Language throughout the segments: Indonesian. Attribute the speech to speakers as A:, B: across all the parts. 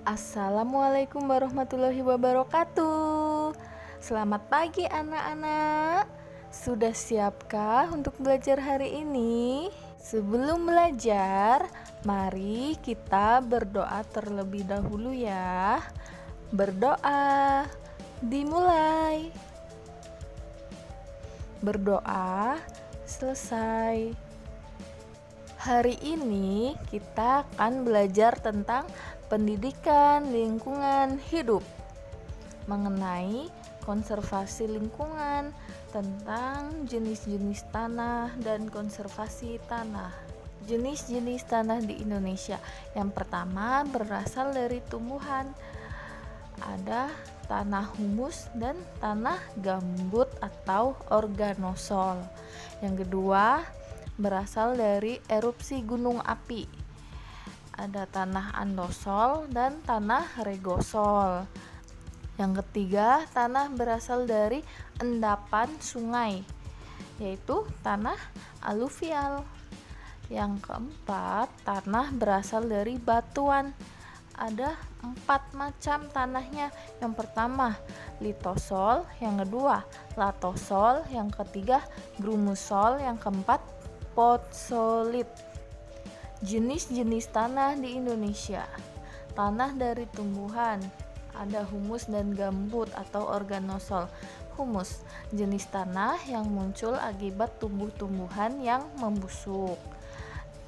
A: Assalamualaikum warahmatullahi wabarakatuh. Selamat pagi anak-anak. Sudah siapkah untuk belajar hari ini? Sebelum belajar, mari kita berdoa terlebih dahulu ya. Berdoa, dimulai. Berdoa, selesai. Hari ini kita akan belajar tentang pendidikan lingkungan hidup, mengenai konservasi lingkungan, tentang jenis-jenis tanah dan konservasi tanah. Jenis-jenis tanah di Indonesia. Yang pertama berasal dari tumbuhan. Ada tanah humus dan tanah gambut atau organosol. Yang kedua berasal dari erupsi gunung api. Ada tanah andosol dan tanah regosol. Yang ketiga, tanah berasal dari endapan sungai, yaitu tanah aluvial. Yang keempat, tanah berasal dari batuan. Ada 4 macam tanahnya. Yang pertama, litosol. Yang kedua, latosol. Yang ketiga, grumusol. Yang keempat, potsolit. Jenis-jenis tanah di Indonesia. Tanah dari tumbuhan, ada humus dan gambut atau organosol. Humus, jenis tanah yang muncul akibat tumbuh-tumbuhan yang membusuk.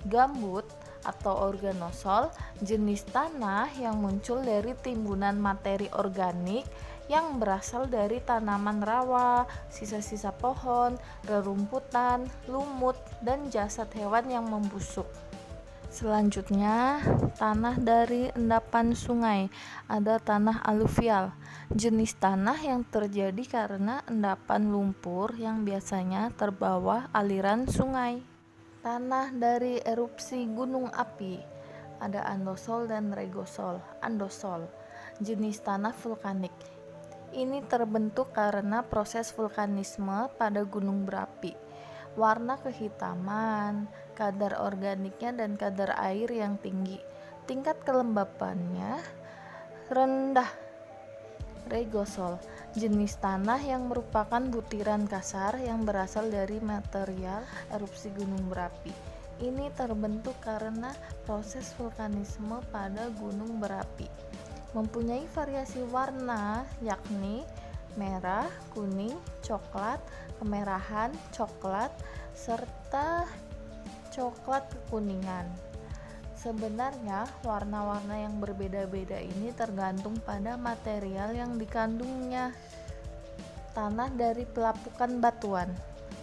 A: Gambut atau organosol, jenis tanah yang muncul dari timbunan materi organik yang berasal dari tanaman rawa, sisa-sisa pohon, rerumputan, lumut, dan jasad hewan yang membusuk. Selanjutnya, tanah dari endapan sungai. Ada tanah aluvial, jenis tanah yang terjadi karena endapan lumpur yang biasanya terbawa aliran sungai. Tanah dari erupsi gunung api. Ada andosol dan regosol. Andosol, jenis tanah vulkanik. Ini terbentuk karena proses vulkanisme pada gunung berapi. Warna kehitaman, kadar organiknya dan kadar air yang tinggi. Tingkat kelembapannya rendah. Regosol, jenis tanah yang merupakan butiran kasar yang berasal dari material erupsi gunung berapi. Ini terbentuk karena proses vulkanisme pada gunung berapi. Mempunyai variasi warna, yakni merah, kuning, coklat, kemerahan, coklat, serta coklat kekuningan. Sebenarnya warna-warna yang berbeda-beda ini tergantung pada material yang dikandungnya. Tanah dari pelapukan batuan.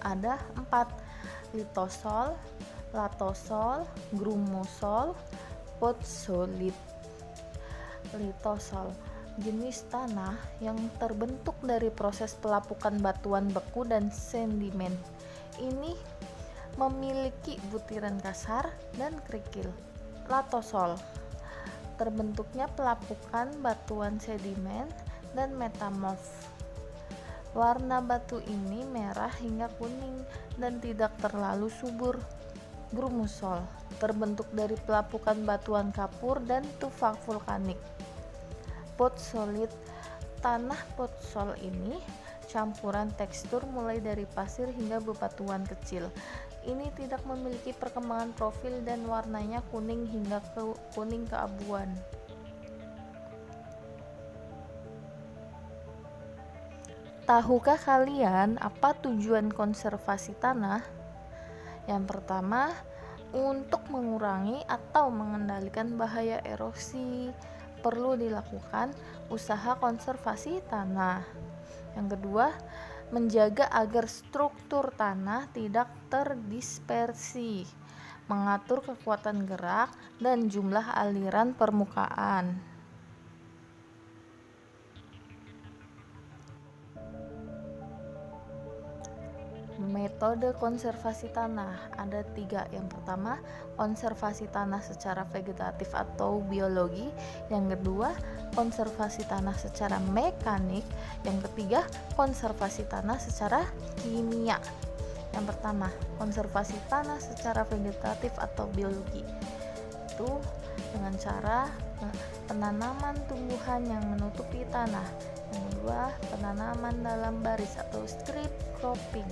A: Ada 4, litosol, latosol, grumusol, potsolit. Litosol, jenis tanah yang terbentuk dari proses pelapukan batuan beku dan sedimen. Ini memiliki butiran kasar dan kerikil. Latosol, terbentuknya pelapukan batuan sedimen dan metamorf. Warna batu ini merah hingga kuning dan tidak terlalu subur. Grumusol, terbentuk dari pelapukan batuan kapur dan tufa vulkanik. Potsolit, tanah potsol ini campuran tekstur mulai dari pasir hingga bebatuan kecil. Ini tidak memiliki perkembangan profil dan warnanya kuning hingga kuning keabuan. Tahukah kalian apa tujuan konservasi tanah? Yang pertama, untuk mengurangi atau mengendalikan bahaya erosi, perlu dilakukan usaha konservasi tanah. Yang kedua, menjaga agar struktur tanah tidak terdispersi, mengatur kekuatan gerak dan jumlah aliran permukaan. Metode konservasi tanah ada 3. Yang pertama, konservasi tanah secara vegetatif atau biologi. Yang kedua, konservasi tanah secara mekanik. Yang ketiga, konservasi tanah secara kimia. Yang pertama, konservasi tanah secara vegetatif atau biologi. Itu dengan cara penanaman tumbuhan yang menutupi tanah. Yang kedua, penanaman dalam baris atau strip cropping.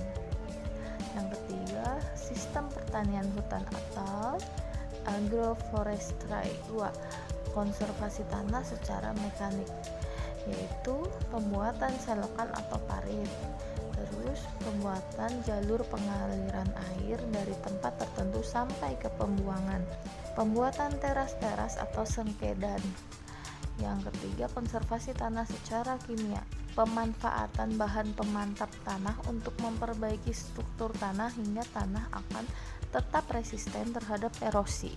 A: Yang ketiga, sistem pertanian hutan atau agroforestry. Dua, konservasi tanah secara mekanik, yaitu pembuatan selokan atau parit. Terus pembuatan jalur pengaliran air dari tempat tertentu sampai ke pembuangan. Pembuatan teras-teras atau sengkedan. Yang ketiga, konservasi tanah secara kimia. Pemanfaatan bahan pemantap tanah untuk memperbaiki struktur tanah hingga tanah akan tetap resisten terhadap erosi.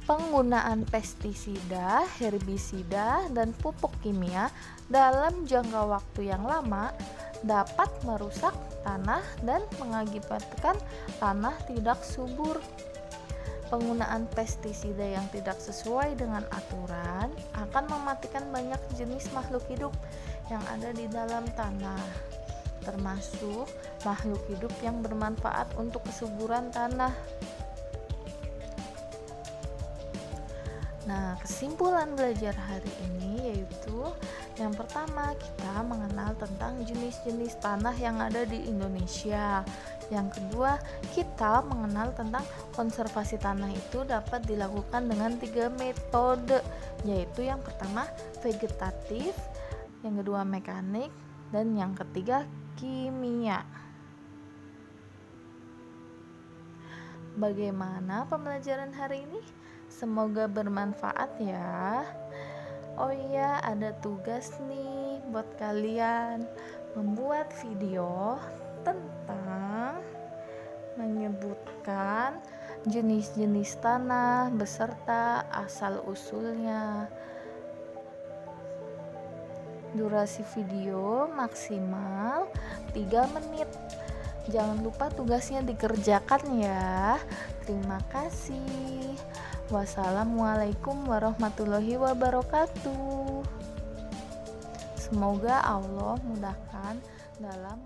A: Penggunaan pestisida, herbisida, dan pupuk kimia dalam jangka waktu yang lama dapat merusak tanah dan mengakibatkan tanah tidak subur. Penggunaan pestisida yang tidak sesuai dengan aturan akan mematikan banyak jenis makhluk hidup yang ada di dalam tanah, termasuk makhluk hidup yang bermanfaat untuk kesuburan tanah. Nah, kesimpulan belajar hari ini yaitu yang pertama, kita mengenal tentang jenis-jenis tanah yang ada di Indonesia. Yang kedua, kita mengenal tentang konservasi tanah itu dapat dilakukan dengan 3 metode, yaitu yang pertama vegetatif, yang kedua mekanik, dan yang ketiga kimia. Bagaimana pembelajaran hari ini? Semoga bermanfaat ya. Oh iya, ada tugas nih buat kalian, membuat video tentang menyebutkan jenis-jenis tanah beserta asal-usulnya. Durasi video maksimal 3 menit. Jangan lupa tugasnya dikerjakan ya. Terima kasih. Wassalamualaikum warahmatullahi wabarakatuh. Semoga Allah mudahkan dalam